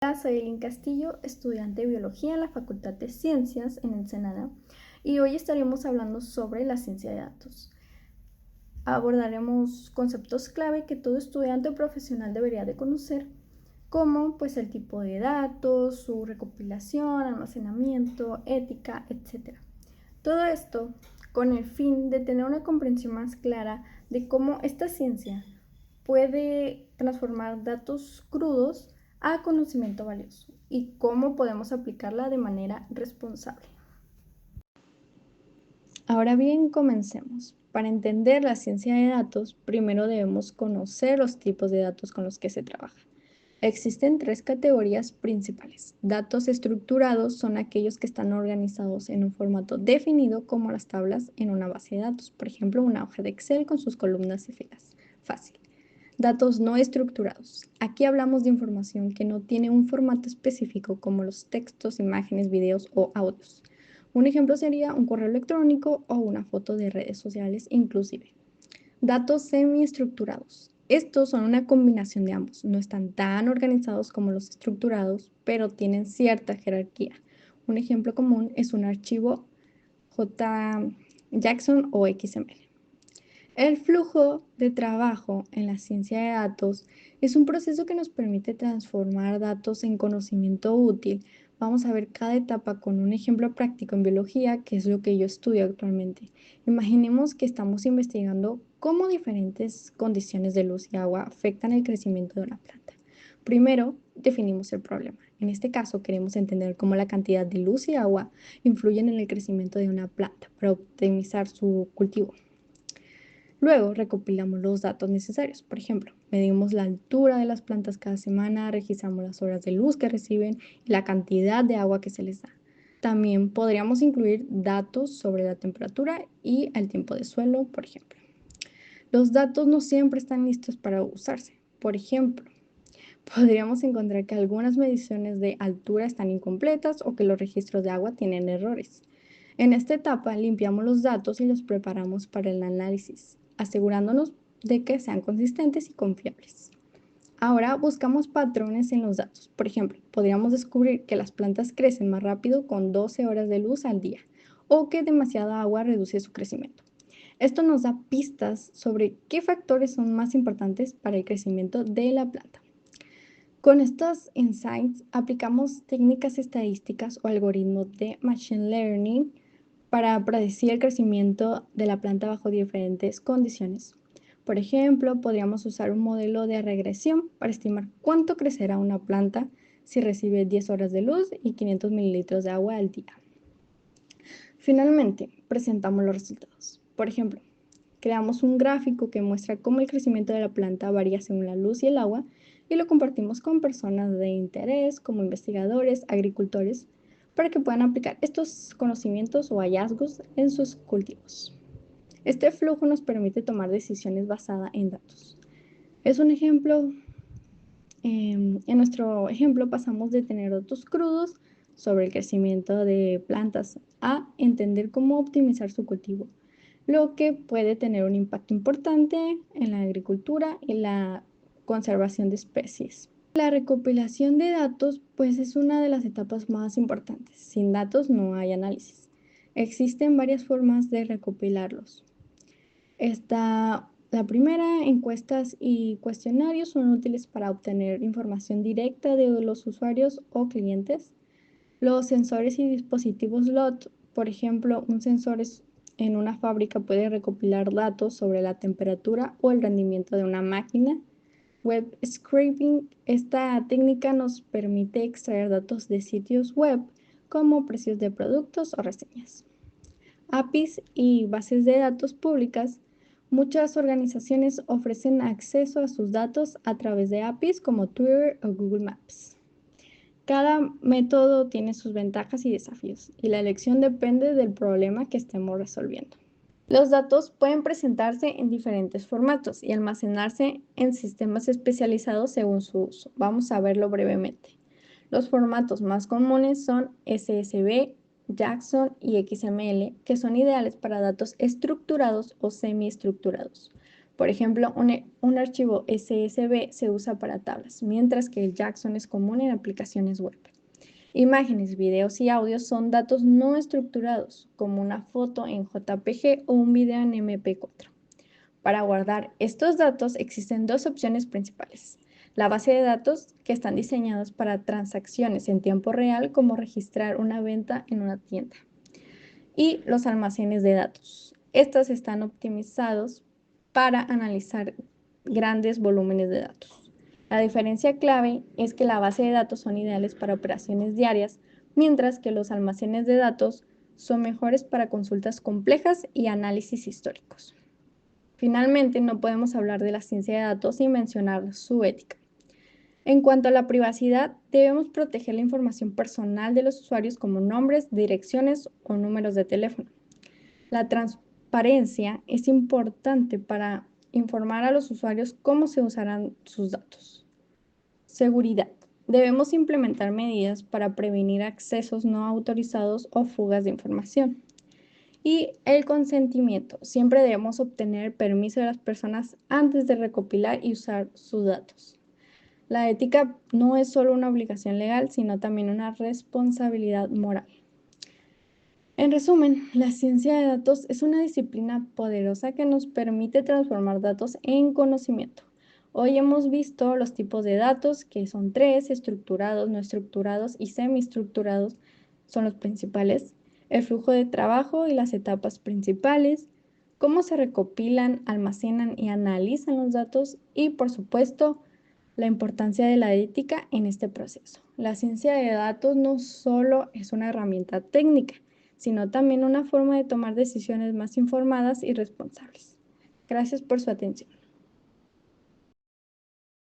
Hola, soy Elin Castillo, estudiante de Biología en la Facultad de Ciencias en Ensenada, y hoy estaremos hablando sobre la ciencia de datos. Abordaremos conceptos clave que todo estudiante o profesional debería de conocer, como pues el tipo de datos, su recopilación, almacenamiento, ética, etc. Todo esto con el fin de tener una comprensión más clara de cómo esta ciencia puede transformar datos crudos a conocimiento valioso y cómo podemos aplicarla de manera responsable. Ahora bien, comencemos. Para entender la ciencia de datos, primero debemos conocer los tipos de datos con los que se trabaja. Existen tres categorías principales. Datos estructurados son aquellos que están organizados en un formato definido como las tablas en una base de datos, por ejemplo, una hoja de Excel con sus columnas y filas. Fácil. Datos no estructurados. Aquí hablamos de información que no tiene un formato específico como los textos, imágenes, videos o audios. Un ejemplo sería un correo electrónico o una foto de redes sociales inclusive. Datos semiestructurados. Estos son una combinación de ambos. No están tan organizados como los estructurados, pero tienen cierta jerarquía. Un ejemplo común es un archivo JSON o XML. El flujo de trabajo en la ciencia de datos es un proceso que nos permite transformar datos en conocimiento útil. Vamos a ver cada etapa con un ejemplo práctico en biología, que es lo que yo estudio actualmente. Imaginemos que estamos investigando cómo diferentes condiciones de luz y agua afectan el crecimiento de una planta. Primero, definimos el problema. En este caso, queremos entender cómo la cantidad de luz y agua influyen en el crecimiento de una planta para optimizar su cultivo. Luego recopilamos los datos necesarios. Por ejemplo, medimos la altura de las plantas cada semana, registramos las horas de luz que reciben y la cantidad de agua que se les da. También podríamos incluir datos sobre la temperatura y el tiempo de suelo, por ejemplo. Los datos no siempre están listos para usarse. Por ejemplo, podríamos encontrar que algunas mediciones de altura están incompletas o que los registros de agua tienen errores. En esta etapa limpiamos los datos y los preparamos para el análisis, asegurándonos de que sean consistentes y confiables. Ahora buscamos patrones en los datos. Por ejemplo, podríamos descubrir que las plantas crecen más rápido con 12 horas de luz al día o que demasiada agua reduce su crecimiento. Esto nos da pistas sobre qué factores son más importantes para el crecimiento de la planta. Con estos insights aplicamos técnicas estadísticas o algoritmos de Machine Learning para predecir el crecimiento de la planta bajo diferentes condiciones. Por ejemplo, podríamos usar un modelo de regresión para estimar cuánto crecerá una planta si recibe 10 horas de luz y 500 mililitros de agua al día. Finalmente, presentamos los resultados. Por ejemplo, creamos un gráfico que muestra cómo el crecimiento de la planta varía según la luz y el agua y lo compartimos con personas de interés como investigadores, agricultores, para que puedan aplicar estos conocimientos o hallazgos en sus cultivos. Este flujo nos permite tomar decisiones basadas en datos. Es un ejemplo, en nuestro ejemplo pasamos de tener datos crudos sobre el crecimiento de plantas a entender cómo optimizar su cultivo, lo que puede tener un impacto importante en la agricultura y la conservación de especies. La recopilación de datos, pues es una de las etapas más importantes. Sin datos no hay análisis. Existen varias formas de recopilarlos. La primera, encuestas y cuestionarios son útiles para obtener información directa de los usuarios o clientes. Los sensores y dispositivos LOT, por ejemplo, un sensor en una fábrica puede recopilar datos sobre la temperatura o el rendimiento de una máquina. Web scraping, esta técnica nos permite extraer datos de sitios web como precios de productos o reseñas. APIs y bases de datos públicas. Muchas organizaciones ofrecen acceso a sus datos a través de APIs como Twitter o Google Maps. Cada método tiene sus ventajas y desafíos, y la elección depende del problema que estemos resolviendo. Los datos pueden presentarse en diferentes formatos y almacenarse en sistemas especializados según su uso. Vamos a verlo brevemente. Los formatos más comunes son SSV, JSON y XML, que son ideales para datos estructurados o semiestructurados. Por ejemplo, un archivo SSV se usa para tablas, mientras que el JSON es común en aplicaciones web. Imágenes, videos y audios son datos no estructurados, como una foto en JPG o un video en MP4. Para guardar estos datos existen dos opciones principales. La base de datos, que están diseñadas para transacciones en tiempo real, como registrar una venta en una tienda. Y los almacenes de datos. Estos están optimizados para analizar grandes volúmenes de datos. La diferencia clave es que la base de datos son ideales para operaciones diarias, mientras que los almacenes de datos son mejores para consultas complejas y análisis históricos. Finalmente, no podemos hablar de la ciencia de datos sin mencionar su ética. En cuanto a la privacidad, debemos proteger la información personal de los usuarios como nombres, direcciones o números de teléfono. La transparencia es importante para informar a los usuarios cómo se usarán sus datos. Seguridad. Debemos implementar medidas para prevenir accesos no autorizados o fugas de información. Y el consentimiento. Siempre debemos obtener el permiso de las personas antes de recopilar y usar sus datos. La ética no es solo una obligación legal, sino también una responsabilidad moral. En resumen, la ciencia de datos es una disciplina poderosa que nos permite transformar datos en conocimiento. Hoy hemos visto los tipos de datos, que son tres: estructurados, no estructurados y semiestructurados, son los principales. El flujo de trabajo y las etapas principales, cómo se recopilan, almacenan y analizan los datos y, por supuesto, la importancia de la ética en este proceso. La ciencia de datos no solo es una herramienta técnica, sino también una forma de tomar decisiones más informadas y responsables. Gracias por su atención.